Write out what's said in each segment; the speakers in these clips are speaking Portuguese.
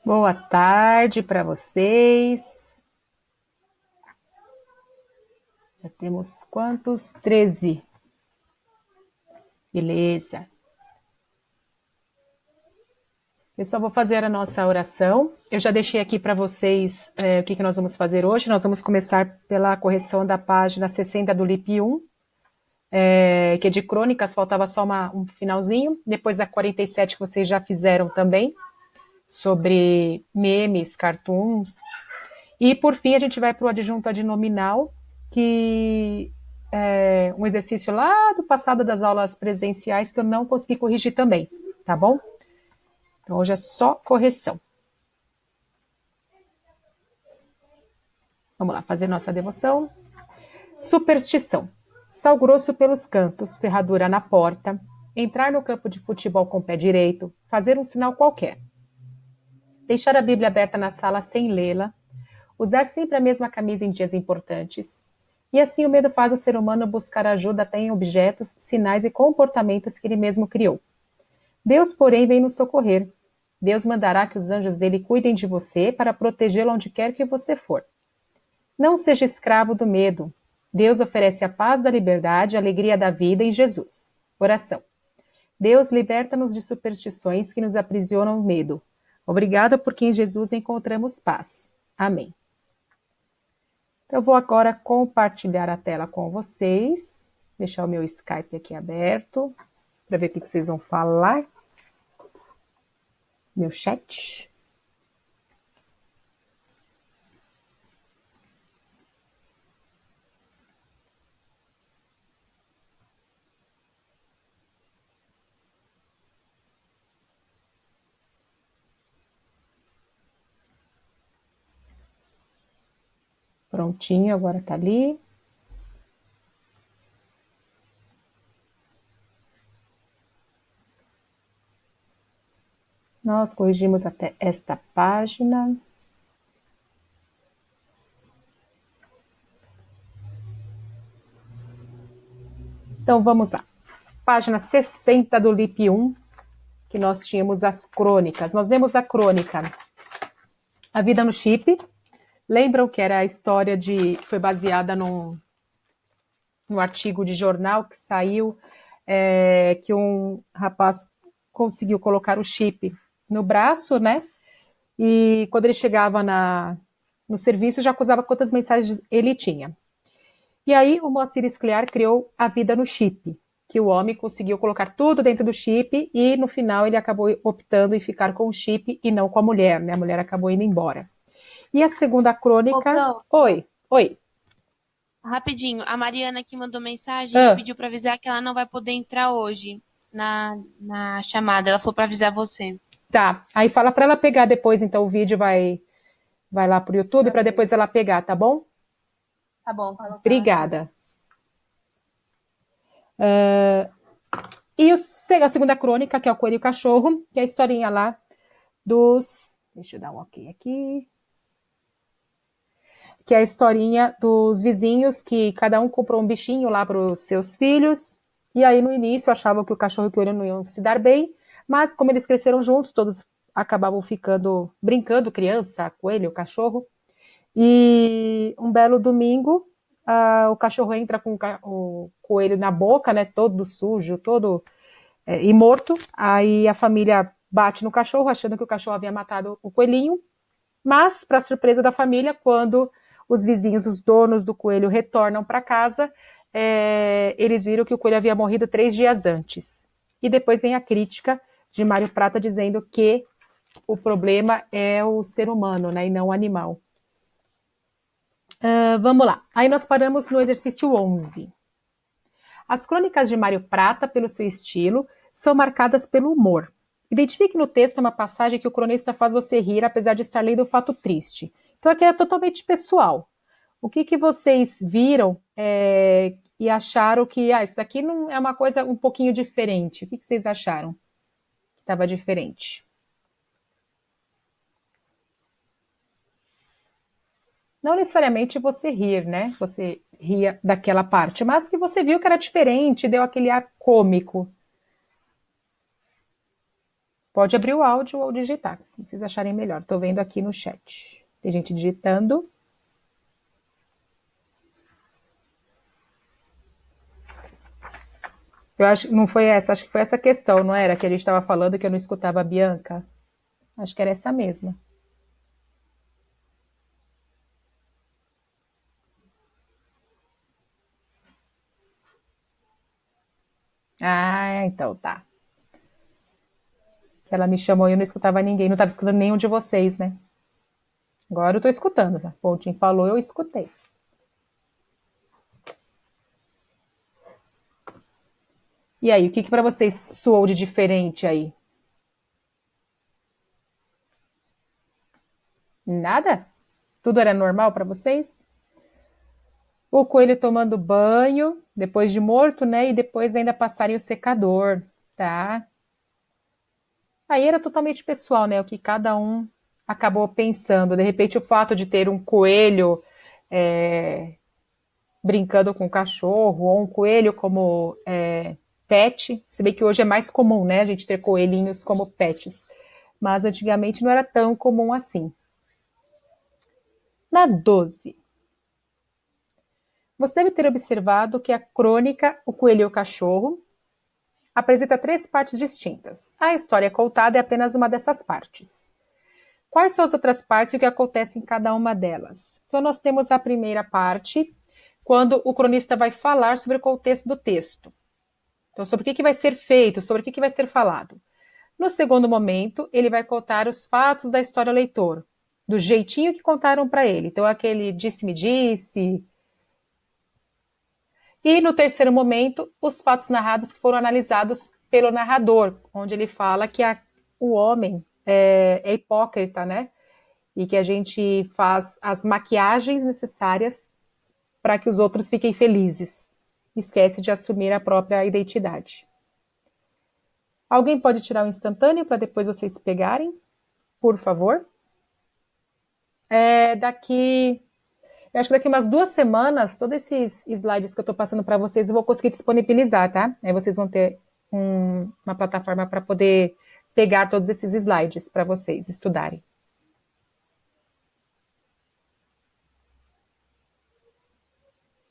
Boa tarde para vocês. Já temos quantos? 13. Beleza. Eu só vou fazer a nossa oração. Eu já deixei aqui para vocês o que nós vamos fazer hoje. Nós vamos começar pela correção da página 60 do LIP 1, que é de crônicas, faltava só um finalzinho. Depois a 47 que vocês já fizeram também, sobre memes, cartoons. E, por fim, a gente vai para o adjunto adnominal, que é um exercício lá do passado das aulas presenciais que eu não consegui corrigir também, tá bom? Então, hoje é só correção. Vamos lá, fazer nossa devoção. Superstição. Sal grosso pelos cantos, ferradura na porta, entrar no campo de futebol com o pé direito, fazer um sinal qualquer. Deixar a Bíblia aberta na sala sem lê-la, usar sempre a mesma camisa em dias importantes. E assim o medo faz o ser humano buscar ajuda até em objetos, sinais e comportamentos que ele mesmo criou. Deus, porém, vem nos socorrer. Deus mandará que os anjos dele cuidem de você para protegê-lo onde quer que você for. Não seja escravo do medo. Deus oferece a paz da liberdade, a alegria da vida em Jesus. Oração. Deus, liberta-nos de superstições que nos aprisionam o medo. Obrigada porque em Jesus encontramos paz. Amém. Eu vou agora compartilhar a tela com vocês. Deixar o meu Skype aqui aberto, para ver o que vocês vão falar. Meu chat. Prontinho, agora tá ali. Nós corrigimos até esta página. Então, vamos lá. Página 60 do LIP 1, que nós tínhamos as crônicas. Nós lemos a crônica A Vida no Chip. Lembram que era a história que foi baseada num artigo de jornal que saiu, que um rapaz conseguiu colocar o chip no braço, né? E quando ele chegava no serviço, já acusava quantas mensagens ele tinha. E aí o Moacir Scliar criou A Vida no Chip, que o homem conseguiu colocar tudo dentro do chip e no final ele acabou optando em ficar com o chip e não com a mulher, né? A mulher acabou indo embora. E a segunda crônica... Oi. Rapidinho, a Mariana que mandou mensagem e pediu para avisar que ela não vai poder entrar hoje na chamada. Ela falou para avisar você. Tá, aí fala para ela pegar depois, então o vídeo vai lá pro YouTube para depois ela pegar, tá bom? Tá bom. Obrigada. E a segunda crônica, que é o Coelho e o Cachorro, que é a historinha lá dos... Deixa eu dar um ok aqui. Que é a historinha dos vizinhos que cada um comprou um bichinho lá para os seus filhos. E aí no início achavam que o cachorro e o coelho não iam se dar bem, mas como eles cresceram juntos, todos acabavam ficando brincando, criança, coelho, cachorro. E um belo domingo, o cachorro entra com o coelho na boca, né, todo sujo, todo e morto. Aí a família bate no cachorro, achando que o cachorro havia matado o coelhinho. Mas, para surpresa da família, quando os vizinhos, os donos do coelho, retornam para casa, eles viram que o coelho havia morrido 3 dias antes. E depois vem a crítica de Mário Prata dizendo que o problema é o ser humano, né, e não o animal. Vamos lá. Aí nós paramos no exercício 11. As crônicas de Mário Prata, pelo seu estilo, são marcadas pelo humor. Identifique no texto uma passagem que o cronista faz você rir, apesar de estar lendo um fato triste. Então aqui é totalmente pessoal. O que vocês viram e acharam que isso daqui não é uma coisa um pouquinho diferente? O que vocês acharam que estava diferente? Não necessariamente você rir, né? Você ria daquela parte, mas que você viu que era diferente, deu aquele ar cômico. Pode abrir o áudio ou digitar, se vocês acharem melhor. Estou vendo aqui no chat. Tem gente digitando. Eu acho que não foi essa, acho que foi essa questão, não era? Que a gente estava falando que eu não escutava a Bianca. Acho que era essa mesma. Ah, então tá. Que ela me chamou e eu não escutava ninguém, não estava escutando nenhum de vocês, né? Agora eu estou escutando. Tá? Pontinho falou, eu escutei. E aí, o que para vocês soou de diferente aí? Nada? Tudo era normal para vocês? O coelho tomando banho, depois de morto, né? E depois ainda passarem o secador, tá? Aí era totalmente pessoal, né? O que cada um acabou pensando. De repente, o fato de ter um coelho brincando com o cachorro, ou um coelho como pet, se bem que hoje é mais comum, né? A gente ter coelhinhos como pets. Mas antigamente não era tão comum assim. Na 12. Você deve ter observado que a crônica O Coelho e o Cachorro apresenta 3 partes distintas. A história contada é apenas uma dessas partes. Quais são as outras partes e o que acontece em cada uma delas? Então, nós temos a primeira parte, quando o cronista vai falar sobre o contexto do texto. Então, sobre o que vai ser feito, sobre o que vai ser falado. No segundo momento, ele vai contar os fatos da história ao leitor, do jeitinho que contaram para ele. Então, aquele disse-me disse. E no terceiro momento, os fatos narrados que foram analisados pelo narrador, onde ele fala que o homem é hipócrita, né? E que a gente faz as maquiagens necessárias para que os outros fiquem felizes. Esquece de assumir a própria identidade. Alguém pode tirar o instantâneo para depois vocês pegarem? Por favor. Eu acho que daqui umas 2 semanas, todos esses slides que eu estou passando para vocês, eu vou conseguir disponibilizar, tá? Aí vocês vão ter uma plataforma para poder pegar todos esses slides para vocês estudarem.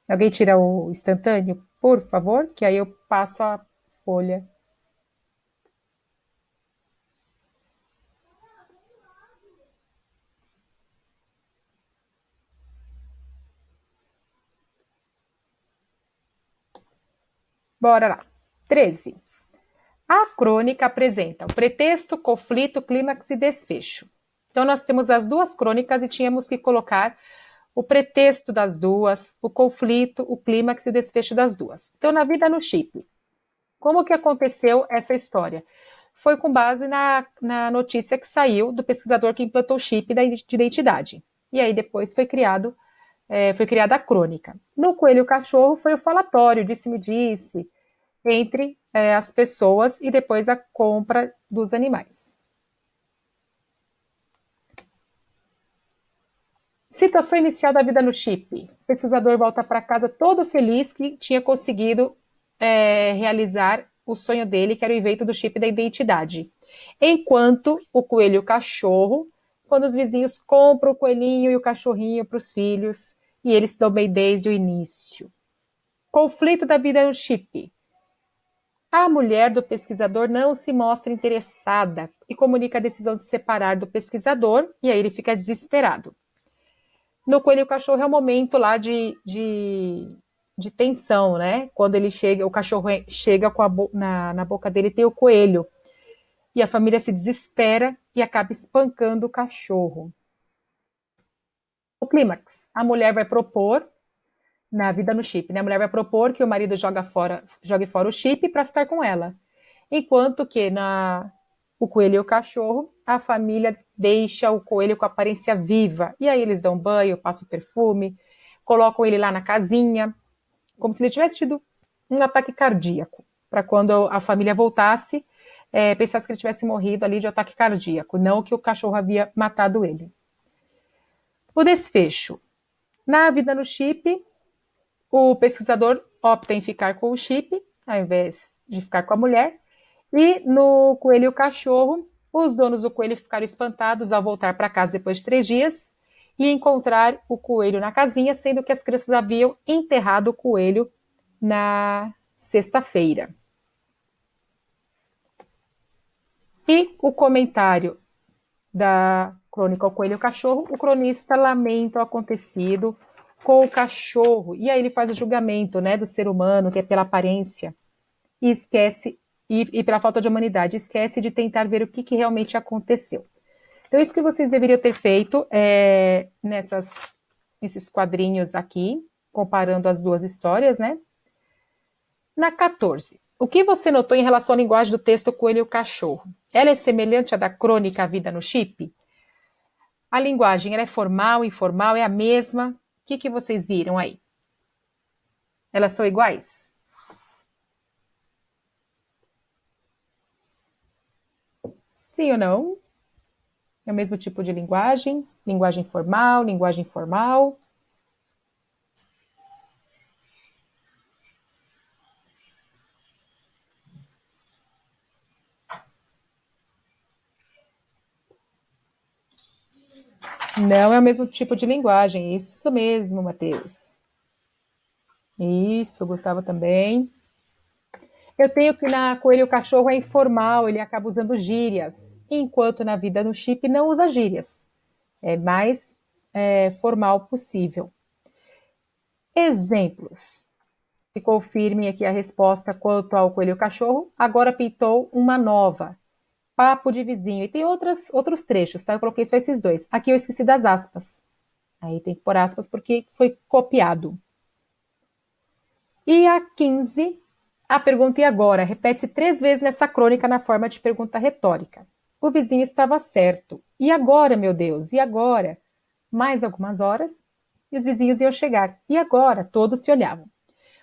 Alguém tira o instantâneo, por favor, que aí eu passo a folha. Bora lá. 13. A crônica apresenta o pretexto, conflito, clímax e desfecho. Então, nós temos as 2 crônicas e tínhamos que colocar o pretexto das 2, o conflito, o clímax e o desfecho das 2. Então, na vida no chip, como que aconteceu essa história? Foi com base na notícia que saiu do pesquisador que implantou o chip de identidade. E aí depois foi criada a crônica. No Coelho e o Cachorro foi o falatório, disse-me disse, entre as pessoas e depois a compra dos animais. Situação inicial da vida no chip. O pesquisador volta para casa todo feliz que tinha conseguido realizar o sonho dele, que era o evento do chip da identidade. Enquanto o coelho e o cachorro, quando os vizinhos compram o coelhinho e o cachorrinho para os filhos, e eles se dão bem desde o início. Conflito da vida no chip. A mulher do pesquisador não se mostra interessada e comunica a decisão de separar do pesquisador, e aí ele fica desesperado. No Coelho e o Cachorro é um momento lá de tensão, né? Quando ele chega, o cachorro chega na boca dele tem o coelho. E a família se desespera e acaba espancando o cachorro. O clímax. A mulher vai propor, na vida no chip, né? A mulher vai propor que o marido jogue fora o chip para ficar com ela. Enquanto que o coelho e o cachorro, a família deixa o coelho com aparência viva. E aí eles dão banho, passam perfume, colocam ele lá na casinha, como se ele tivesse tido um ataque cardíaco, para quando a família voltasse, pensasse que ele tivesse morrido ali de ataque cardíaco, não que o cachorro havia matado ele. O desfecho. Na vida no chip, o pesquisador opta em ficar com o chip, ao invés de ficar com a mulher, e no Coelho e o Cachorro, Os donos do coelho ficaram espantados ao voltar para casa depois de 3 dias e encontrar o coelho na casinha, sendo que as crianças haviam enterrado o coelho na sexta-feira. E o comentário da crônica O Coelho e o Cachorro, o cronista lamenta o acontecido com o cachorro, e aí ele faz o julgamento, né, do ser humano, que é pela aparência, e esquece, e pela falta de humanidade, esquece de tentar ver o que realmente aconteceu. Então, isso que vocês deveriam ter feito nesses quadrinhos aqui, comparando as duas histórias, né? Na 14. O que você notou em relação à linguagem do texto Coelho e o Cachorro? Ela é semelhante à da crônica A Vida no Chip? A linguagem, ela é formal, informal, é a mesma? O que vocês viram aí? Elas são iguais? Sim ou não? É o mesmo tipo de linguagem? Linguagem formal, linguagem informal? Não é o mesmo tipo de linguagem. Isso mesmo, Matheus. Isso, Gustavo também. Eu tenho que na Coelho o Cachorro é informal, ele acaba usando gírias, enquanto na Vida no Chip não usa gírias. É mais formal possível. Exemplos. Ficou firme aqui a resposta quanto ao Coelho e o Cachorro, agora pintou uma nova. Papo de vizinho. E tem outros trechos, tá? Eu coloquei só esses dois. Aqui eu esqueci das aspas. Aí tem que pôr aspas porque foi copiado. E a 15, a pergunta e agora? Repete-se 3 vezes nessa crônica na forma de pergunta retórica. O vizinho estava certo. E agora, meu Deus? E agora? Mais algumas horas e os vizinhos iam chegar. E agora? Todos se olhavam.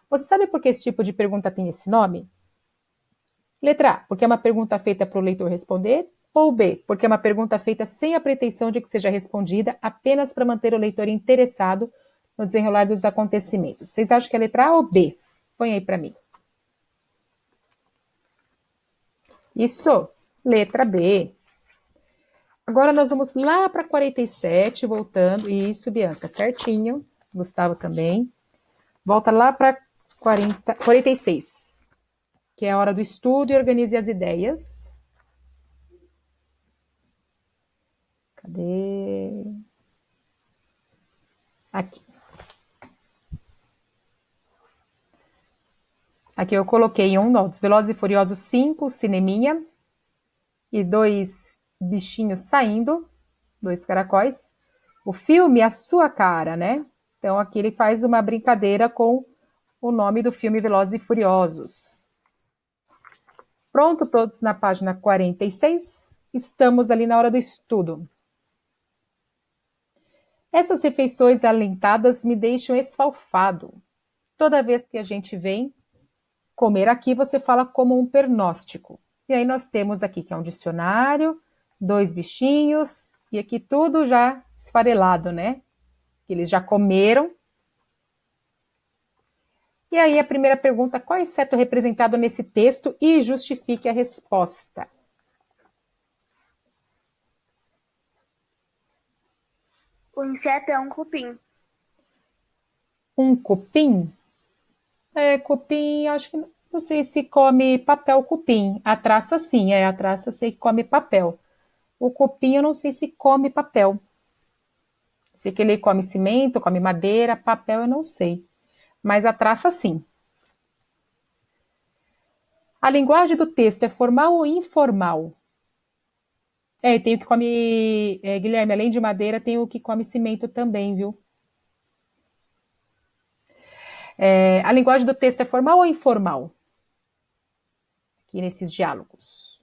Você sabe por que esse tipo de pergunta tem esse nome? Letra A, porque é uma pergunta feita para o leitor responder. Ou B, porque é uma pergunta feita sem a pretensão de que seja respondida, apenas para manter o leitor interessado no desenrolar dos acontecimentos. Vocês acham que é letra A ou B? Põe aí para mim. Isso, letra B. Agora nós vamos lá para 47, voltando. Isso, Bianca, certinho. Gustavo também. Volta lá para 46, que é a hora do estudo e organize as ideias. Cadê? Aqui. Aqui eu coloquei um nó dos Velozes e Furiosos 5, cineminha, e 2 bichinhos saindo, 2 caracóis. O filme A Sua Cara, né? Então aqui ele faz uma brincadeira com o nome do filme Velozes e Furiosos. Pronto, todos na página 46. Estamos ali na hora do estudo. Essas refeições alentadas me deixam esfalfado. Toda vez que a gente vem comer aqui, você fala como um pernóstico. E aí nós temos aqui que é um dicionário, 2 bichinhos, e aqui tudo já esfarelado, né? Eles já comeram. E aí a primeira pergunta, qual inseto é representado nesse texto? E justifique a resposta. O inseto é um cupim. Um cupim? Cupim, acho que não sei se come papel cupim. A traça sim, a traça eu sei que come papel. O cupim eu não sei se come papel. Sei que ele come cimento, come madeira, papel eu não sei. Mas a traça sim. A linguagem do texto é formal ou informal? Tem o que come, Guilherme, além de madeira, tem o que come cimento também, viu? A linguagem do texto é formal ou informal? Aqui nesses diálogos.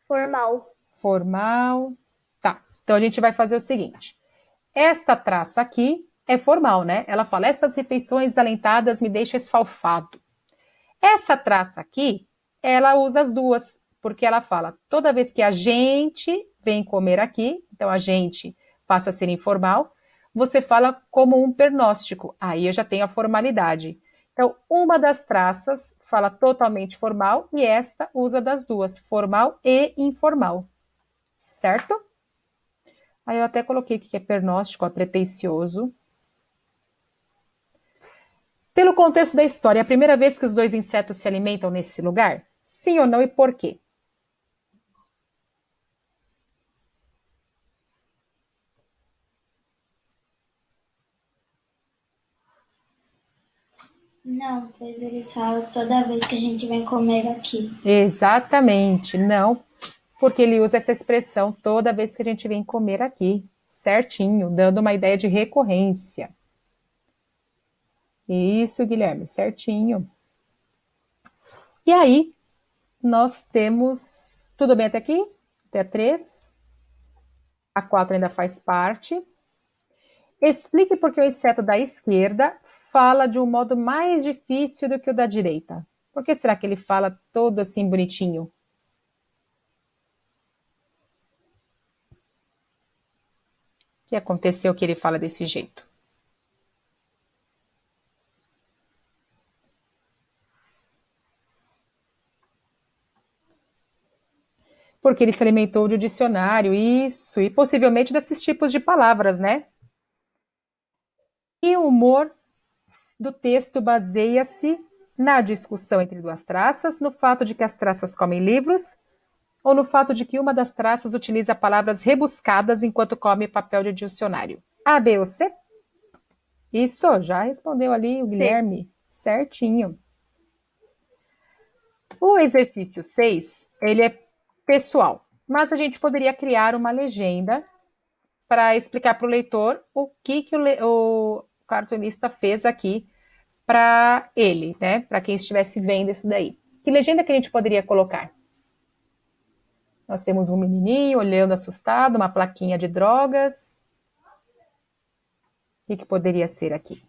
Formal. Formal. Tá. Então a gente vai fazer o seguinte. Esta traça aqui é formal, né? Ela fala, essas refeições alentadas me deixam esfalfado. Essa traça aqui, ela usa as duas, porque ela fala, toda vez que a gente vem comer aqui, então a gente passa a ser informal, você fala como um pernóstico. Aí eu já tenho a formalidade. Então, uma das traças fala totalmente formal e esta usa das duas, formal e informal. Certo? Aí eu até coloquei aqui que é pernóstico, ó, pretensioso. Pelo contexto da história, é a primeira vez que os dois insetos se alimentam nesse lugar? Sim ou não e por quê? Não, pois eles falam toda vez que a gente vem comer aqui. Exatamente, não, porque ele usa essa expressão toda vez que a gente vem comer aqui, certinho, dando uma ideia de recorrência. Isso, Guilherme, certinho. E aí, nós temos. Tudo bem até aqui? Até a 3. A 4 ainda faz parte. Explique por que o inseto da esquerda fala de um modo mais difícil do que o da direita. Por que será que ele fala todo assim bonitinho? O que aconteceu que ele fala desse jeito? Porque ele se alimentou de um dicionário, isso, e possivelmente desses tipos de palavras, né? E o humor do texto baseia-se na discussão entre duas traças, no fato de que as traças comem livros, ou no fato de que uma das traças utiliza palavras rebuscadas enquanto come papel de dicionário. A, B ou C? Isso, já respondeu ali o Guilherme. Certinho. O exercício 6, ele é pessoal, mas a gente poderia criar uma legenda para explicar para o leitor o que o cartunista fez aqui para ele, né? Para quem estivesse vendo isso daí. Que legenda que a gente poderia colocar? Nós temos um menininho olhando assustado, uma plaquinha de drogas. O que poderia ser aqui?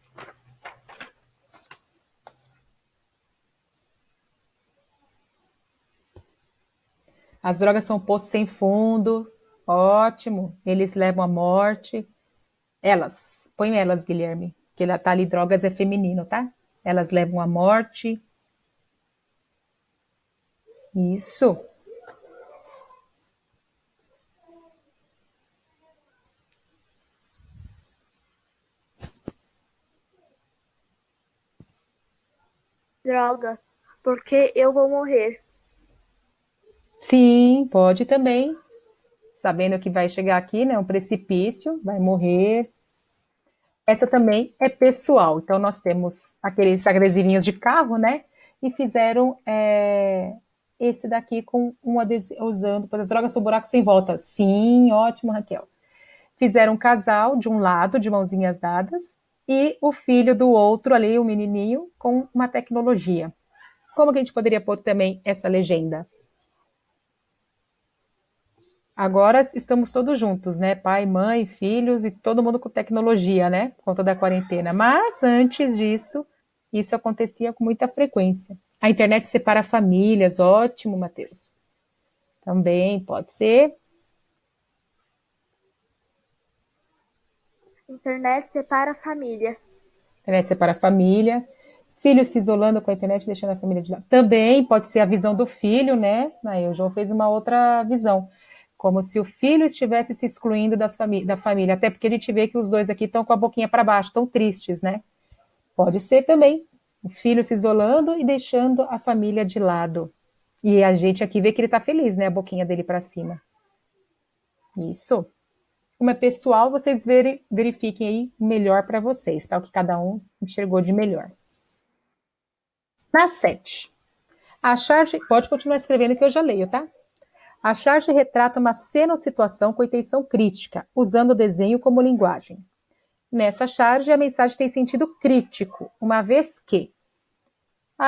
As drogas são um poço sem fundo. Ótimo. Eles levam à morte. Elas. Põe elas, Guilherme. Que ela tá ali, drogas é feminino, tá? Elas levam à morte. Isso. Droga, porque eu vou morrer. Sim, pode também. Sabendo que vai chegar aqui, né? Um precipício, vai morrer. Essa também é pessoal. Então, nós temos aqueles adesivinhos de carro, né? E fizeram esse daqui com um adesivo, usando, pois as drogas são buracos sem volta. Sim, ótimo, Raquel. Fizeram um casal de um lado, de mãozinhas dadas, e o filho do outro ali, o menininho, com uma tecnologia. Como que a gente poderia pôr também essa legenda? Agora estamos todos juntos, né? Pai, mãe, filhos e todo mundo com tecnologia, né? Por conta da quarentena. Mas antes disso, isso acontecia com muita frequência. A internet separa famílias, ótimo, Matheus. Também pode ser. Internet separa a família. Internet separa a família. Filho se isolando com a internet, deixando a família de lado. Também pode ser a visão do filho, né? Aí o João fez uma outra visão. Como se o filho estivesse se excluindo da família. Até porque a gente vê que os dois aqui estão com a boquinha para baixo, estão tristes, né? Pode ser também o filho se isolando e deixando a família de lado. E a gente aqui vê que ele está feliz, né? A boquinha dele para cima. Isso. Como é pessoal, vocês verifiquem aí o melhor para vocês, tá? O que cada um enxergou de melhor. Na 7. A charge... Pode continuar escrevendo que eu já leio, tá? A charge retrata uma cena ou situação com intenção crítica, usando o desenho como linguagem. Nessa charge, a mensagem tem sentido crítico, uma vez que...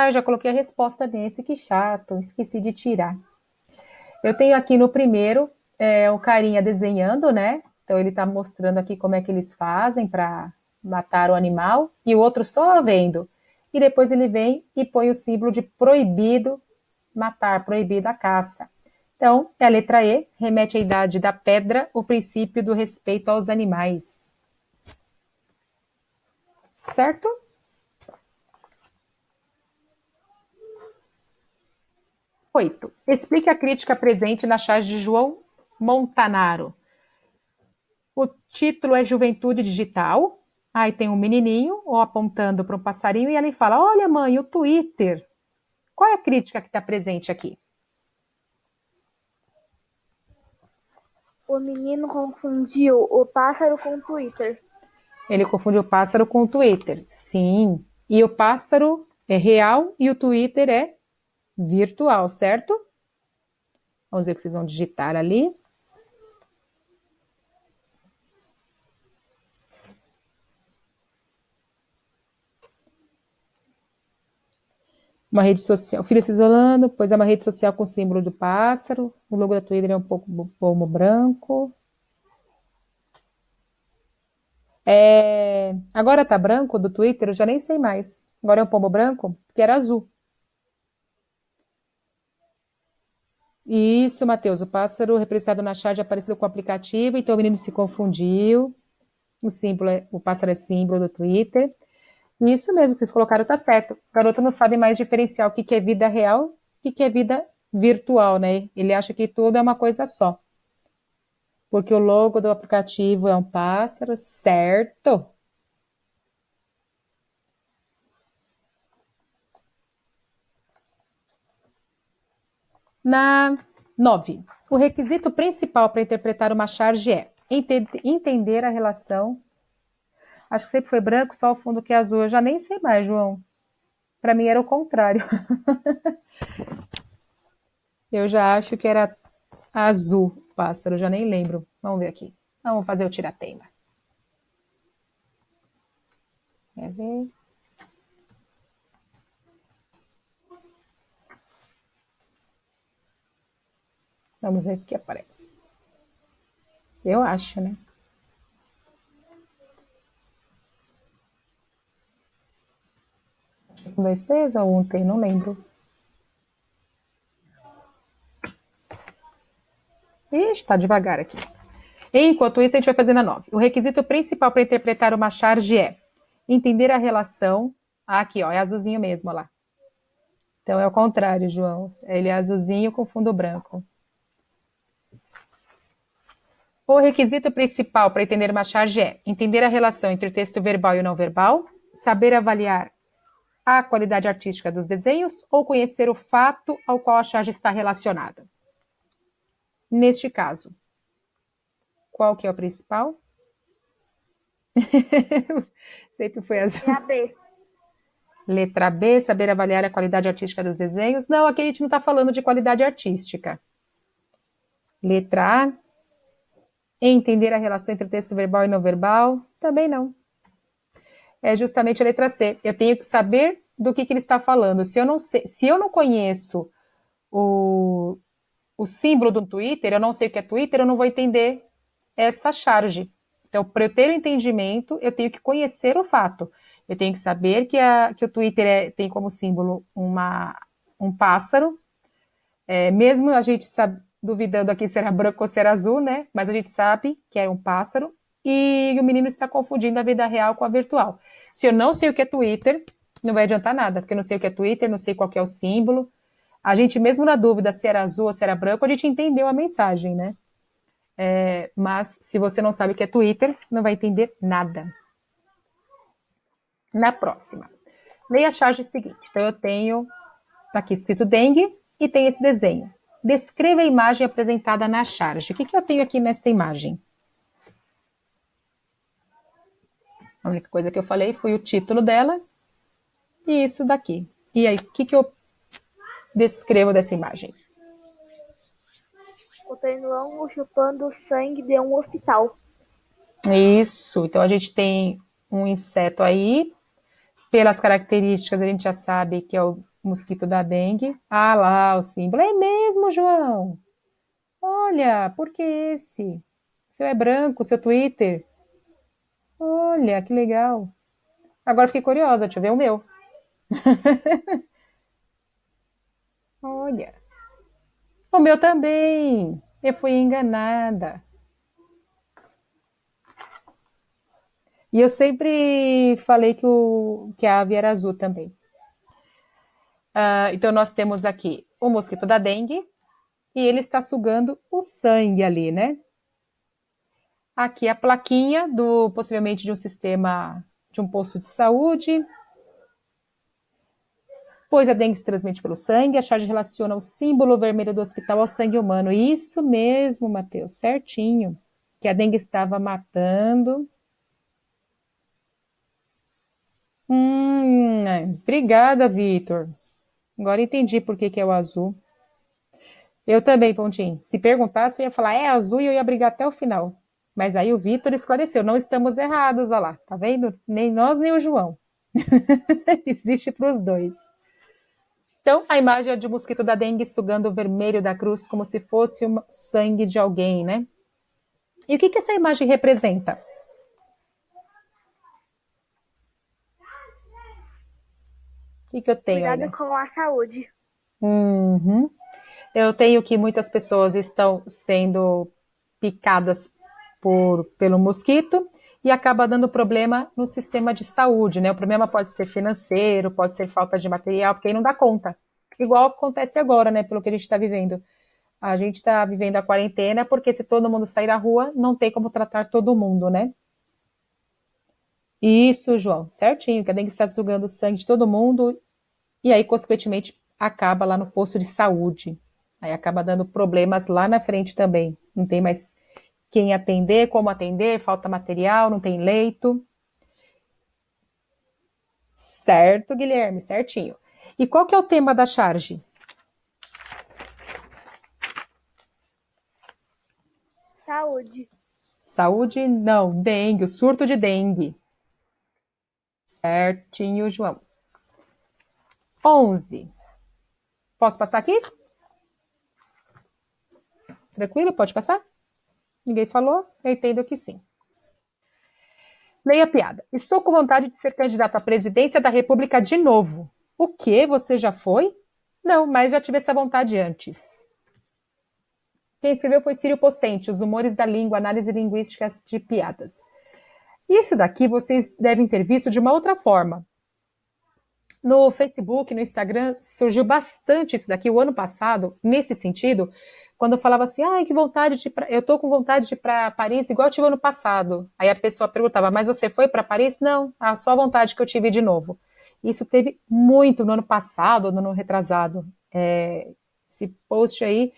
eu já coloquei a resposta nesse, que chato, esqueci de tirar. Eu tenho aqui no primeiro, o carinha desenhando, né? Então ele está mostrando aqui como é que eles fazem para matar o animal, e o outro só vendo. E depois ele vem e põe o símbolo de proibido matar, proibido a caça. Então, a letra E remete à idade da pedra, o princípio do respeito aos animais. Certo? 8. Explique a crítica presente na charge de João Montanaro. O título é Juventude Digital. Aí tem um menininho apontando para um passarinho e ele fala: olha, mãe, o Twitter. Qual é a crítica que está presente aqui? O menino confundiu o pássaro com o Twitter. Ele confundiu o pássaro com o Twitter. Sim. E o pássaro é real e o Twitter é virtual, certo? Vamos ver o que vocês vão digitar ali. Uma rede social. O filho se isolando, pois é uma rede social com o símbolo do pássaro. O logo da Twitter é um pouco pomo branco. Agora tá branco do Twitter, eu já nem sei mais. Agora é um pombo branco, que era azul. Isso, Matheus, o pássaro representado na charge é parecido com o aplicativo, então o menino se confundiu. O pássaro é símbolo do Twitter. Isso mesmo que vocês colocaram, tá certo. O garoto não sabe mais diferenciar o que é vida real e o que é vida virtual, né? Ele acha que tudo é uma coisa só. Porque o logo do aplicativo é um pássaro, certo? Na 9. O requisito principal para interpretar uma charge é entender a relação. Acho que sempre foi branco, só o fundo que é azul. Eu já nem sei mais, João. Para mim era o contrário. Eu já acho que era azul, pássaro, já nem lembro. Vamos ver aqui. Vamos fazer o tira-teima. Quer ver? Vamos ver o que aparece. Eu acho, né? Com 2 T's ou 1 T, não lembro. Ixi, tá devagar aqui. Enquanto isso, a gente vai fazer na 9. O requisito principal para interpretar uma charge é entender a relação. Aqui, ó, é azulzinho mesmo, ó lá. Então é o contrário, João. Ele é azulzinho com fundo branco. O requisito principal para entender uma charge é entender a relação entre o texto verbal e o não verbal, saber avaliar a qualidade artística dos desenhos ou conhecer o fato ao qual a charge está relacionada. Neste caso, qual que é o principal? Sempre foi azul. E a B. Letra B, saber avaliar a qualidade artística dos desenhos. Não, aqui a gente não está falando de qualidade artística. Letra A, entender a relação entre texto verbal e não verbal. Também não. É justamente a letra C. Eu tenho que saber do que ele está falando. Se eu não conheço o símbolo do Twitter, eu não sei o que é Twitter, eu não vou entender essa charge. Então, para eu ter o entendimento, eu tenho que conhecer o fato. Eu tenho que saber que o Twitter tem como símbolo um pássaro. Mesmo a gente duvidando aqui se era branco ou se era azul, né? Mas a gente sabe que é um pássaro. E o menino está confundindo a vida real com a virtual. Se eu não sei o que é Twitter, não vai adiantar nada, porque eu não sei o que é Twitter, não sei qual que é o símbolo. A gente, mesmo na dúvida se era azul ou se era branco, a gente entendeu a mensagem, né? Mas se você não sabe o que é Twitter, não vai entender nada. Na próxima, leia a charge seguinte. Então, eu tenho aqui escrito dengue e tem esse desenho. Descreva a imagem apresentada na charge. O que eu tenho aqui nesta imagem? A única coisa que eu falei foi o título dela e isso daqui. E aí, o que eu descrevo dessa imagem? O pernilongo chupando o sangue de um hospital. Isso. Então, a gente tem um inseto aí. Pelas características, a gente já sabe que é o mosquito da dengue. Ah lá, o símbolo. É mesmo, João? Olha, por que esse? O seu é branco, o seu Twitter. Olha, que legal. Agora fiquei curiosa, deixa eu ver o meu. Olha. O meu também. Eu fui enganada. E eu sempre falei que a ave era azul também. Então, nós temos aqui o mosquito da dengue e ele está sugando o sangue ali, né? Aqui a plaquinha possivelmente de um sistema, de um posto de saúde. Pois a dengue se transmite pelo sangue, a charge relaciona o símbolo vermelho do hospital ao sangue humano. Isso mesmo, Matheus, certinho. Que a dengue estava matando. Obrigada, Vitor. Agora entendi por que é o azul. Eu também, Pontinho. Se perguntasse, eu ia falar, é azul e eu ia brigar até o final. Mas aí o Vitor esclareceu, não estamos errados, olha lá. Tá vendo? Nem nós, nem o João. Existe para os dois. Então, a imagem é de um mosquito da dengue sugando o vermelho da cruz como se fosse o sangue de alguém, né? E o que essa imagem representa? O que eu tenho aí? Cuidado com a saúde. Eu tenho que muitas pessoas estão sendo picadas pelo mosquito e acaba dando problema no sistema de saúde, né? O problema pode ser financeiro, pode ser falta de material, porque aí não dá conta. Igual acontece agora, né? Pelo que a gente está vivendo. A gente está vivendo a quarentena porque se todo mundo sair à rua, não tem como tratar todo mundo, né? Isso, João, certinho, que a dengue está sugando o sangue de todo mundo e aí, consequentemente, acaba lá no posto de saúde. Aí acaba dando problemas lá na frente também. Não tem mais quem atender, como atender, falta material, não tem leito. Certo, Guilherme, certinho. E qual que é o tema da charge? Saúde. Saúde, não, dengue, o surto de dengue. Certinho, João. 11. Posso passar aqui? Tranquilo? Pode passar? Ninguém falou? Eu entendo que sim. Leia a piada. Estou com vontade de ser candidato à presidência da República de novo. O quê? Você já foi? Não, mas já tive essa vontade antes. Quem escreveu foi Círio Pocente, Os Humores da Língua, Análise Linguística de Piadas. Isso daqui vocês devem ter visto de uma outra forma. No Facebook, no Instagram, surgiu bastante isso daqui o ano passado, nesse sentido, quando eu falava assim, que vontade de eu tô com vontade de ir para Paris, igual eu tive ano passado. Aí a pessoa perguntava, mas você foi para Paris? Não, só a vontade que eu tive de novo. Isso teve muito no ano passado, no ano retrasado. Esse post aí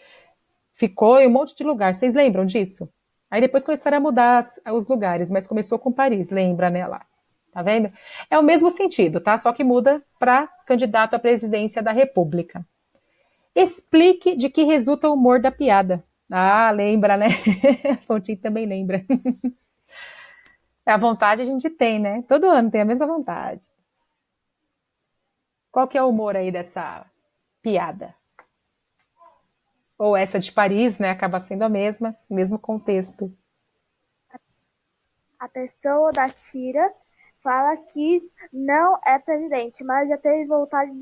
ficou em um monte de lugar. Vocês lembram disso? Aí depois começaram a mudar os lugares, mas começou com Paris, lembra, né, lá. Tá vendo? É o mesmo sentido, tá? Só que muda para candidato à presidência da República. Explique de que resulta o humor da piada. Lembra, né? Fontinho também lembra. A vontade a gente tem, né? Todo ano tem a mesma vontade. Qual que é o humor aí dessa piada? Ou essa de Paris, né? Acaba sendo a mesma, o mesmo contexto. A pessoa da tira fala que não é presidente, mas já teve vontade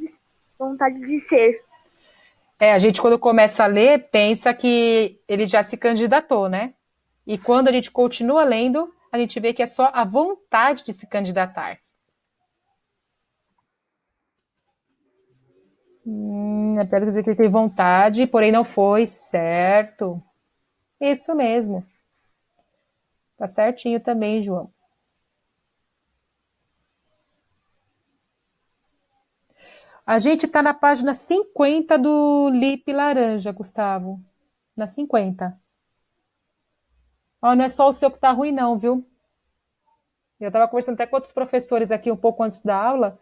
de ser. A gente quando começa a ler, pensa que ele já se candidatou, né? E quando a gente continua lendo, a gente vê que é só a vontade de se candidatar. A piada quer dizer que ele tem vontade, porém não foi, certo. Isso mesmo. Tá certinho também, João. A gente tá na página 50 do Lip Laranja, Gustavo. Na 50. Não é só o seu que tá ruim, não, viu? Eu tava conversando até com outros professores aqui um pouco antes da aula.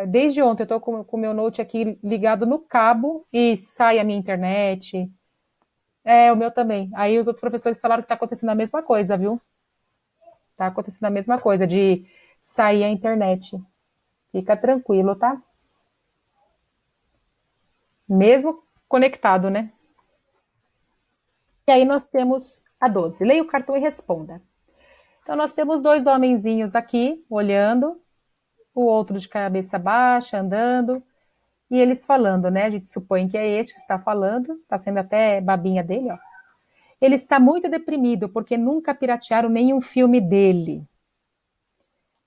Desde ontem eu tô com o meu note aqui ligado no cabo e sai a minha internet. O meu também. Aí os outros professores falaram que tá acontecendo a mesma coisa, viu? Tá acontecendo a mesma coisa, de sair a internet. Fica tranquilo, tá? Mesmo conectado, né? E aí nós temos a 12. Leia o cartão e responda. Então nós temos dois homenzinhos aqui, olhando, o outro de cabeça baixa, andando, e eles falando, né? A gente supõe que é este que está falando, está sendo até babinha dele, ó. Ele está muito deprimido porque nunca piratearam nenhum filme dele.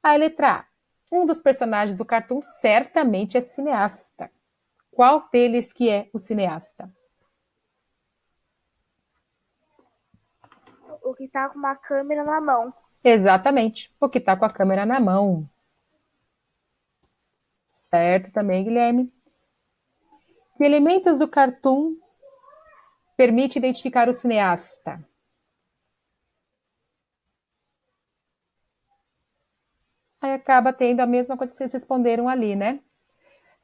A letra A. Um dos personagens do cartoon certamente é cineasta. Qual deles que é o cineasta? O que tá com uma câmera na mão. Exatamente, o que está com a câmera na mão. Certo também, Guilherme. Que elementos do cartoon permite identificar o cineasta? Aí acaba tendo a mesma coisa que vocês responderam ali, né?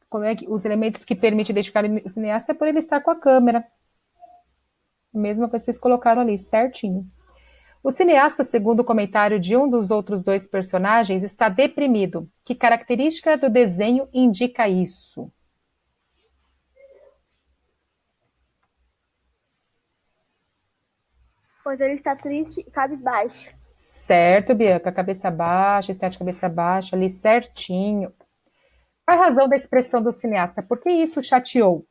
Como é que os elementos que permitem identificar o cineasta é por ele estar com a câmera. A mesma coisa que vocês colocaram ali, certinho. O cineasta, segundo o comentário de um dos outros dois personagens, está deprimido. Que característica do desenho indica isso? Pois ele está triste e cabisbaixo. Certo, Bianca, cabeça baixa, está de cabeça baixa, ali certinho. Qual a razão da expressão do cineasta? Por que isso o chateou?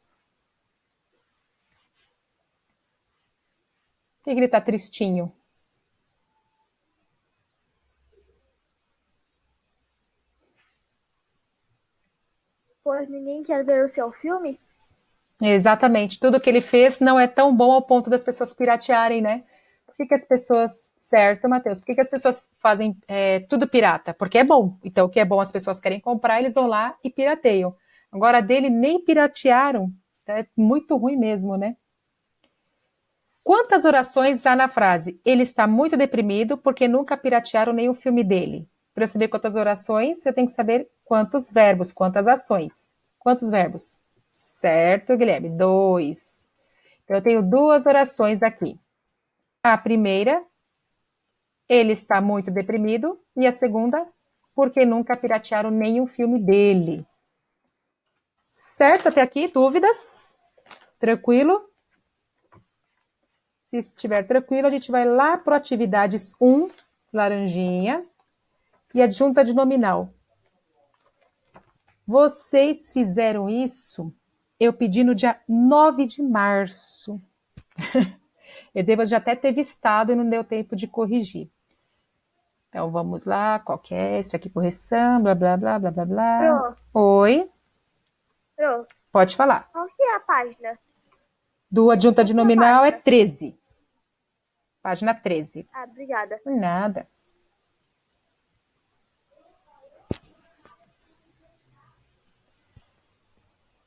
Por que ele está tristinho? Pois ninguém quer ver o seu filme? Exatamente. Tudo que ele fez não é tão bom ao ponto das pessoas piratearem, né? Por que as pessoas... Certo, Matheus. Por que as pessoas fazem tudo pirata? Porque é bom. Então, o que é bom as pessoas querem comprar, eles vão lá e pirateiam. Agora, dele nem piratearam. É muito ruim mesmo, né? Quantas orações há na frase? Ele está muito deprimido porque nunca piratearam nenhum filme dele. Para eu saber quantas orações, eu tenho que saber quantos verbos, quantas ações. Quantos verbos? Certo, Guilherme? 2. Então, eu tenho 2 orações aqui. A primeira, ele está muito deprimido. E a segunda, porque nunca piratearam nenhum filme dele. Certo até aqui? Dúvidas? Tranquilo? Se estiver tranquilo, a gente vai lá para atividades 1, laranjinha, e adjunta de nominal. Vocês fizeram isso, eu pedi no dia 9 de março. Eu devo já até ter vistado e não deu tempo de corrigir. Então, vamos lá, qual que é? Esta aqui, correção, blá, blá, blá, blá, blá, blá. Oi? Pode falar. Qual que é a página? Do adjunta de nominal é 13. Página 13. Ah, obrigada. Nada.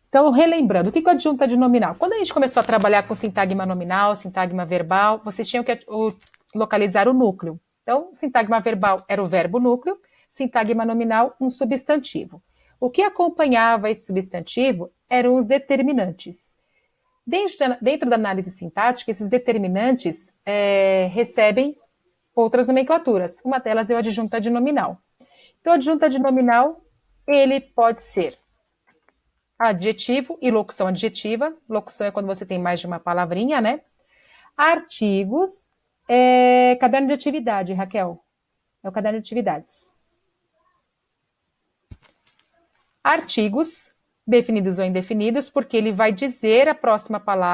Então, relembrando, o que é adjunta de nominal? Quando a gente começou a trabalhar com sintagma nominal, sintagma verbal, vocês tinham que localizar o núcleo. Então, sintagma verbal era o verbo núcleo, sintagma nominal, um substantivo. O que acompanhava esse substantivo eram os determinantes. Dentro da análise sintática, esses determinantes recebem outras nomenclaturas. Uma delas é o adjunta de nominal. Então, o adjunta de nominal, ele pode ser adjetivo e locução adjetiva. Locução é quando você tem mais de uma palavrinha, né? Artigos, caderno de atividade, Raquel. É o caderno de atividades. Artigos, definidos ou indefinidos, porque ele vai dizer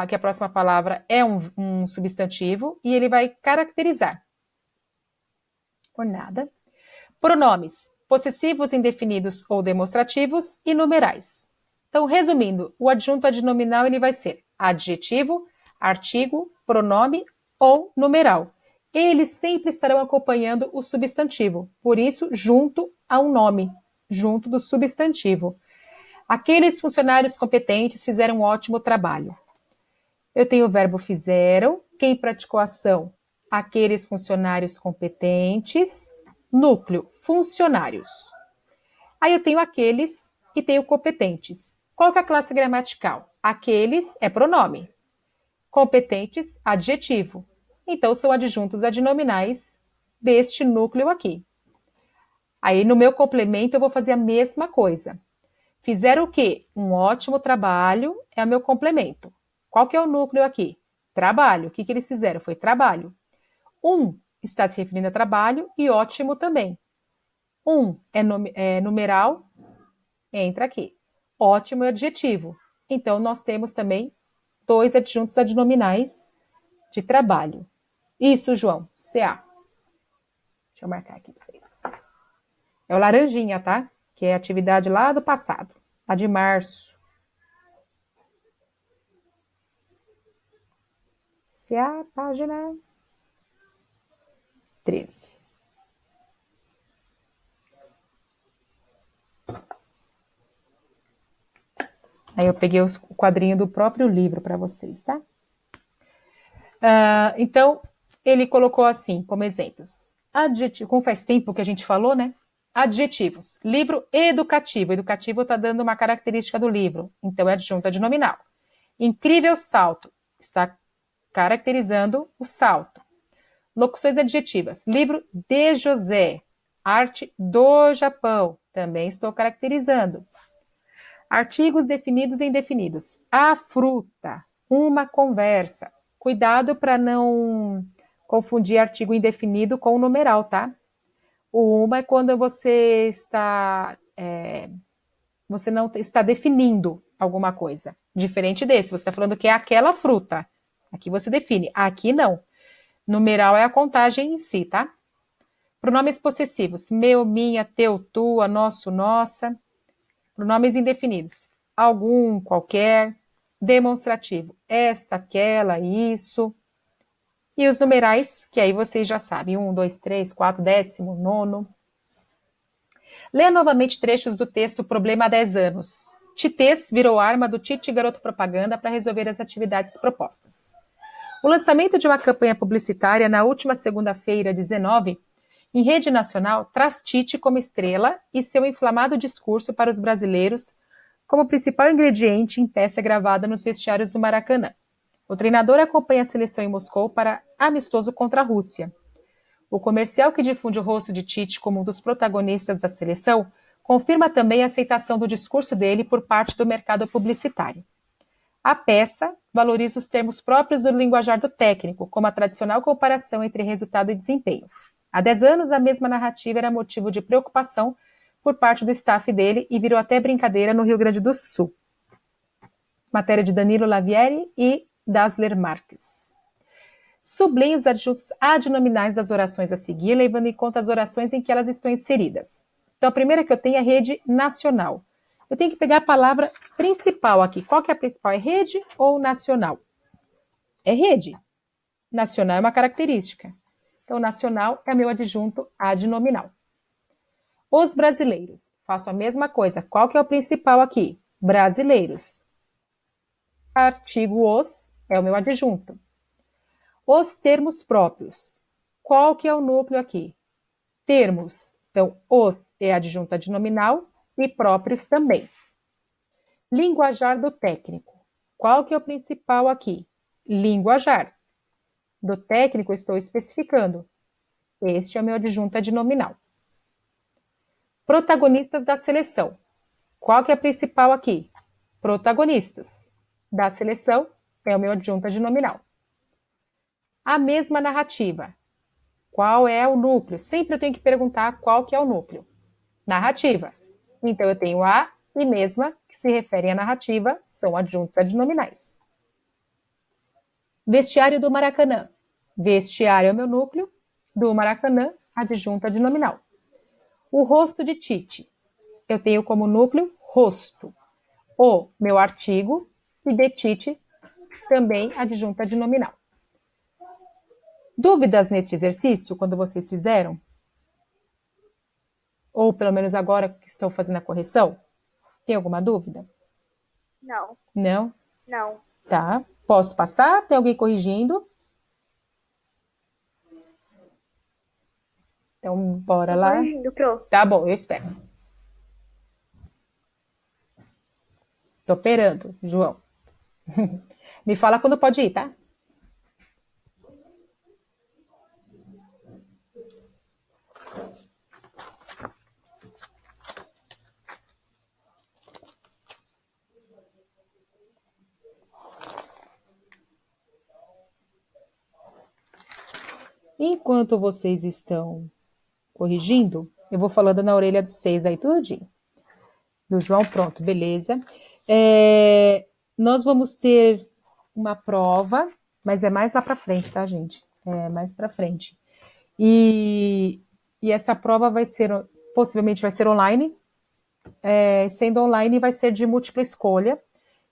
que a próxima palavra é um substantivo e ele vai caracterizar. Por nada. Pronomes, possessivos, indefinidos ou demonstrativos e numerais. Então, resumindo, o adjunto adnominal ele vai ser adjetivo, artigo, pronome ou numeral. Eles sempre estarão acompanhando o substantivo, por isso, junto a um nome, junto do substantivo. Aqueles funcionários competentes fizeram um ótimo trabalho. Eu tenho o verbo fizeram, quem praticou a ação? Aqueles funcionários competentes. Núcleo, funcionários. Aí eu tenho aqueles e tenho competentes. Qual que é a classe gramatical? Aqueles é pronome. Competentes, adjetivo. Então, são adjuntos adnominais deste núcleo aqui. Aí, no meu complemento, eu vou fazer a mesma coisa. Fizeram o quê? Um ótimo trabalho é o meu complemento. Qual que é o núcleo aqui? Trabalho. O que eles fizeram? Foi trabalho. Está se referindo a trabalho e ótimo também. É numeral, entra aqui. Ótimo é adjetivo. Então, nós temos também 2 adjuntos adnominais de trabalho. Isso, João, CA. Deixa eu marcar aqui para vocês. É o laranjinha, tá? Que é a atividade lá do passado, lá de março. Se a página 13. Aí eu peguei o quadrinho do próprio livro para vocês, tá? Então, ele colocou assim, como exemplos. Adjetivo, como faz tempo que a gente falou, né? Adjetivos. Livro educativo. Educativo está dando uma característica do livro, então é adjunta de nominal. Incrível salto. Está caracterizando o salto. Locuções adjetivas. Livro de José. Arte do Japão. Também estou caracterizando. Artigos definidos e indefinidos. A fruta. Uma conversa. Cuidado para não confundir artigo indefinido com o numeral, tá? O uma é quando você não está definindo alguma coisa. Diferente desse, você está falando que é aquela fruta. Aqui você define. Aqui não. Numeral é a contagem em si, tá? Pronomes possessivos. Meu, minha, teu, tua, nosso, nossa. Pronomes indefinidos. Algum, qualquer. Demonstrativo. Esta, aquela, isso. E os numerais, que aí vocês já sabem. 1, 2, 3, 4, 10º, 9º. Leia novamente trechos do texto Problema há 10 anos. Titês virou arma do Tite Garoto Propaganda para resolver as atividades propostas. O lançamento de uma campanha publicitária na última segunda-feira, 19, em rede nacional, traz Tite como estrela e seu inflamado discurso para os brasileiros como principal ingrediente em peça gravada nos vestiários do Maracanã. O treinador acompanha a seleção em Moscou para amistoso contra a Rússia. O comercial que difunde o rosto de Tite como um dos protagonistas da seleção confirma também a aceitação do discurso dele por parte do mercado publicitário. A peça valoriza os termos próprios do linguajar do técnico, como a tradicional comparação entre resultado e desempenho. Há 10 anos, a mesma narrativa era motivo de preocupação por parte do staff dele e virou até brincadeira no Rio Grande do Sul. Matéria de Danilo Lavieri e Dasler Marques. Sublinhe os adjuntos adnominais das orações a seguir, levando em conta as orações em que elas estão inseridas. Então, a primeira que eu tenho é rede nacional. Eu tenho que pegar a palavra principal aqui. Qual que é a principal? É rede ou nacional? É rede. Nacional é uma característica. Então, nacional é meu adjunto adnominal. Os brasileiros. Faço a mesma coisa. Qual que é o principal aqui? Brasileiros. Artigo os é o meu adjunto. Os termos próprios. Qual que é o núcleo aqui? Termos. Então, os é adjunto adnominal e próprios também. Linguajar do técnico. Qual que é o principal aqui? Linguajar. Do técnico estou especificando. Este é o meu adjunto adnominal. Protagonistas da seleção. Qual que é a principal aqui? Protagonistas. Da seleção é o meu adjunto adnominal. A mesma narrativa. Qual é o núcleo? Sempre eu tenho que perguntar qual que é o núcleo. Narrativa. Então eu tenho a e mesma, que se referem à narrativa, são adjuntos adnominais. Vestiário do Maracanã. Vestiário é o meu núcleo. Do Maracanã, adjunto adnominal. O rosto de Tite. Eu tenho como núcleo rosto. O meu artigo e de Tite também adjunto adnominal. Dúvidas neste exercício, quando vocês fizeram? Ou pelo menos agora que estão fazendo a correção? Tem alguma dúvida? Não. Não? Não. Tá. Posso passar? Tem alguém corrigindo? Então, bora lá. Corrigindo, Pro. Tá bom, eu espero. Tô operando, João. Me fala quando pode ir, tá? Enquanto vocês estão corrigindo, eu vou falando na orelha dos 6 aí tudinho. Do João, pronto, beleza. Nós vamos ter uma prova, mas é mais lá para frente, tá, gente? É mais para frente. E essa prova possivelmente vai ser online. Sendo online, vai ser de múltipla escolha,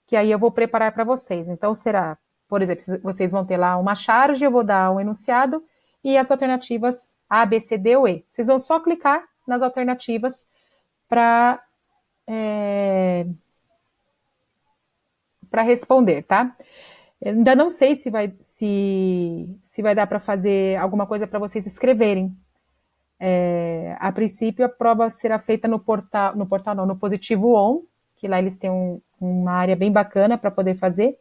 que aí eu vou preparar para vocês. Então, será Por exemplo, vocês vão ter lá uma charge, eu vou dar um enunciado e as alternativas A, B, C, D ou E. Vocês vão só clicar nas alternativas para responder, tá? Ainda não sei se vai dar para fazer alguma coisa para vocês escreverem. A princípio, a prova será feita no Positivo On, que lá eles têm uma área bem bacana para poder fazer.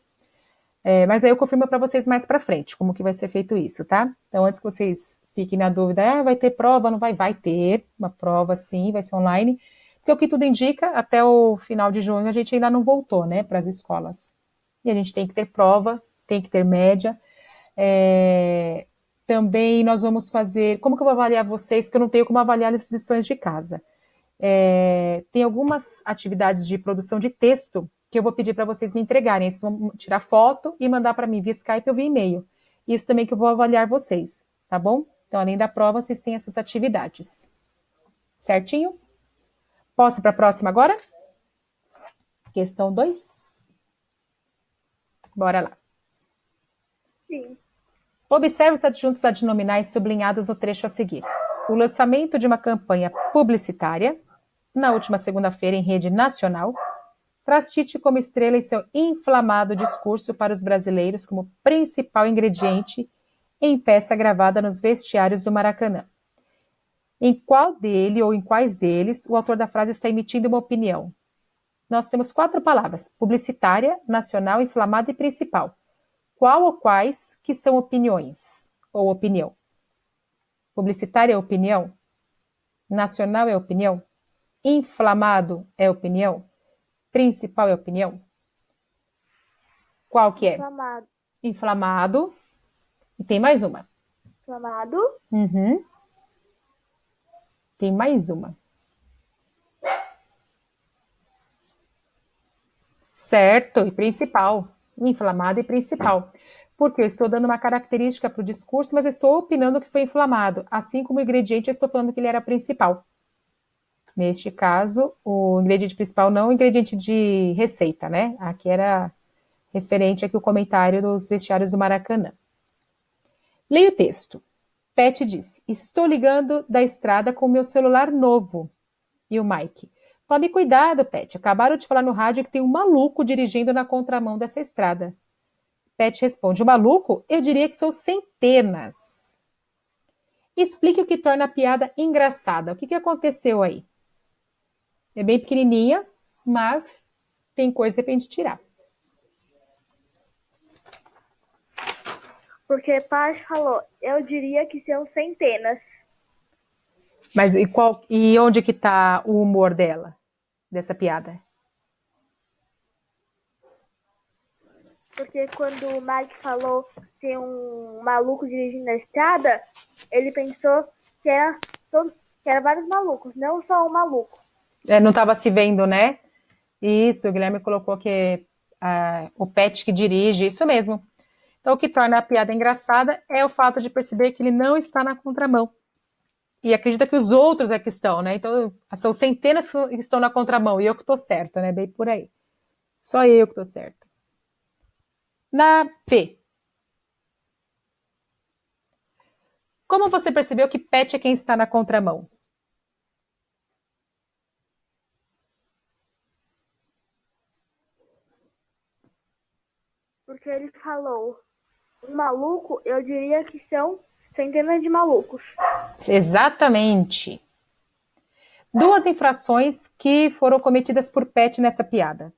Mas aí eu confirmo para vocês mais para frente, como que vai ser feito isso, tá? Então, antes que vocês fiquem na dúvida, vai ter prova, não vai? Vai ter uma prova, sim, vai ser online. Porque o que tudo indica, até o final de junho, a gente ainda não voltou, né, para as escolas. E a gente tem que ter prova, tem que ter média. Também nós vamos fazer... Como que eu vou avaliar vocês, que eu não tenho como avaliar as lições de casa? Tem algumas atividades de produção de texto que eu vou pedir para vocês me entregarem. Vocês vão tirar foto e mandar para mim via Skype ou via e-mail. Isso também que eu vou avaliar vocês, tá bom? Então, além da prova, vocês têm essas atividades. Certinho? Posso ir para a próxima agora? Questão 2. Bora lá. Sim. Observe os adjuntos adnominais sublinhados no trecho a seguir. O lançamento de uma campanha publicitária, na última segunda-feira em rede nacional, traz Tite como estrela em seu inflamado discurso para os brasileiros como principal ingrediente em peça gravada nos vestiários do Maracanã. Em qual dele ou em quais deles o autor da frase está emitindo uma opinião? Nós temos 4 palavras: publicitária, nacional, inflamado e principal. Qual ou quais que são opiniões ou opinião? Publicitária é opinião? Nacional é opinião? Inflamado é opinião? Principal é opinião? Qual que é? Inflamado. Inflamado. E tem mais uma. Inflamado. Uhum. Tem mais uma. Certo, e principal. Inflamado e principal. Porque eu estou dando uma característica para o discurso, mas eu estou opinando que foi inflamado. Assim como o ingrediente, eu estou falando que ele era principal. Neste caso, o ingrediente principal não o ingrediente de receita, né? Aqui era referente aqui o comentário dos vestiários do Maracanã. Leia o texto. Pet disse: estou ligando da estrada com o meu celular novo. E o Mike: tome cuidado, Pet. Acabaram de falar no rádio que tem um maluco dirigindo na contramão dessa estrada. Pet responde: o maluco? Eu diria que são centenas. Explique o que torna a piada engraçada. O que aconteceu aí? É bem pequenininha, mas tem coisa pra gente tirar. Porque Paz falou, eu diria que são centenas. Mas e onde que tá o humor dela, dessa piada? Porque quando o Mike falou tem um maluco dirigindo na estrada, ele pensou que era vários malucos, não só um maluco. Não estava se vendo, né? Isso, o Guilherme colocou que o Pet que dirige, isso mesmo. Então, o que torna a piada engraçada é o fato de perceber que ele não está na contramão. E acredita que os outros é que estão, né? Então, são centenas que estão na contramão e eu que estou certa, né? Bem por aí. Só eu que estou certa. Na P. Como você percebeu que Pet é quem está na contramão? Porque ele falou, um maluco, eu diria que são centenas de malucos. Exatamente. 2 infrações que foram cometidas por Pet nessa piada.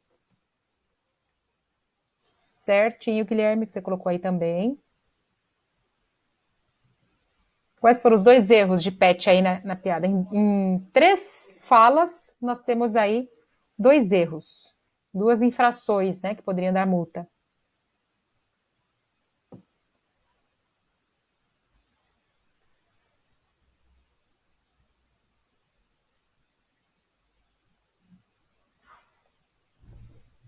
Certinho, Guilherme, que você colocou aí também. Quais foram os 2 erros de Pet aí na piada? Em 3 falas, nós temos aí 2 erros. 2 infrações, né, que poderiam dar multa.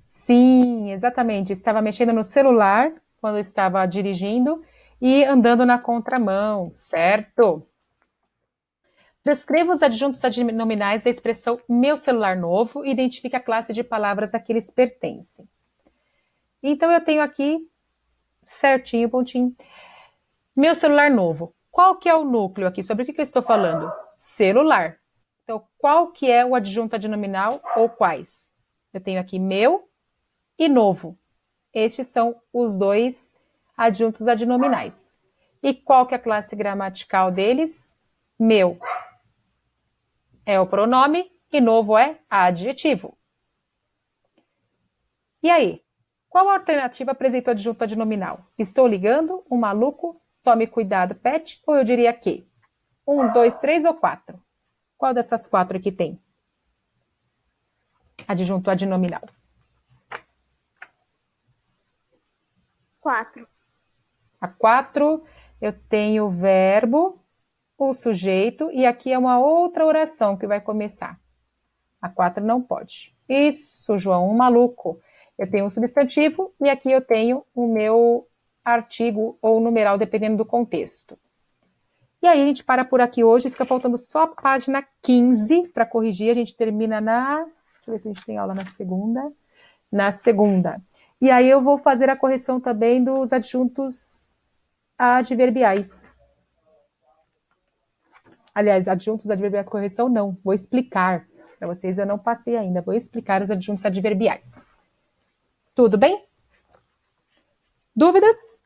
Sim, exatamente. Estava mexendo no celular quando estava dirigindo e andando na contramão, certo? Descreva os adjuntos adnominais da expressão meu celular novo e identifique a classe de palavras a que eles pertencem. Então, eu tenho aqui Certinho, pontinho. Meu celular novo. Qual que é o núcleo aqui? Sobre o que eu estou falando? Celular. Então, qual que é o adjunto adnominal ou quais? Eu tenho aqui meu e novo. Estes são os dois adjuntos adnominais. E qual que é a classe gramatical deles? Meu é o pronome e novo é adjetivo. E aí? Qual alternativa apresenta o adjunto adnominal? Estou ligando? Um maluco? Tome cuidado, pet? Ou eu diria que? 1, 2, 3 ou 4? Qual dessas 4 aqui tem? Adjunto adnominal. 4. A 4, eu tenho o verbo, o sujeito, e aqui é uma outra oração que vai começar. A 4 não pode. Isso, João, um maluco. Eu tenho um substantivo e aqui eu tenho o meu artigo ou numeral, dependendo do contexto. E aí a gente para por aqui hoje, fica faltando só a página 15 para corrigir. A gente termina na... Deixa eu ver se a gente tem aula na segunda. Na segunda. E aí eu vou fazer a correção também dos adjuntos adverbiais. Aliás, adjuntos adverbiais, correção não. Vou explicar para vocês, eu não passei ainda. Vou explicar os adjuntos adverbiais. Tudo bem? Dúvidas?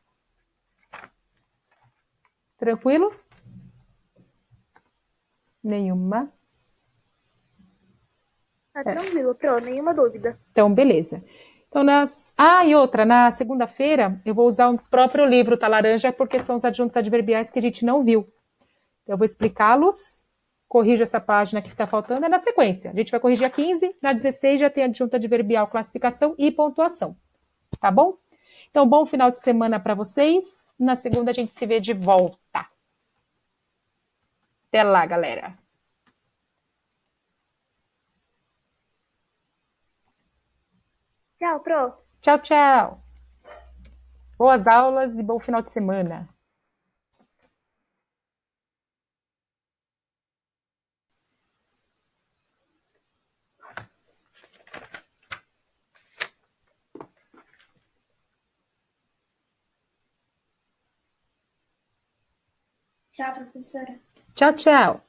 Tranquilo? Nenhuma? Tá tranquilo, Pro, nenhuma dúvida. Então, beleza. Então, e outra, na segunda-feira eu vou usar o próprio livro, tá laranja, porque são os adjuntos adverbiais que a gente não viu. Então, eu vou explicá-los, corrijo essa página que está faltando, é na sequência. A gente vai corrigir a 15, na 16 já tem adjunto adverbial, classificação e pontuação. Tá bom? Então, bom final de semana para vocês. Na segunda a gente se vê de volta. Até lá, galera. Tchau, Pro. Tchau, tchau. Boas aulas e bom final de semana. Tchau, professora. Tchau, tchau.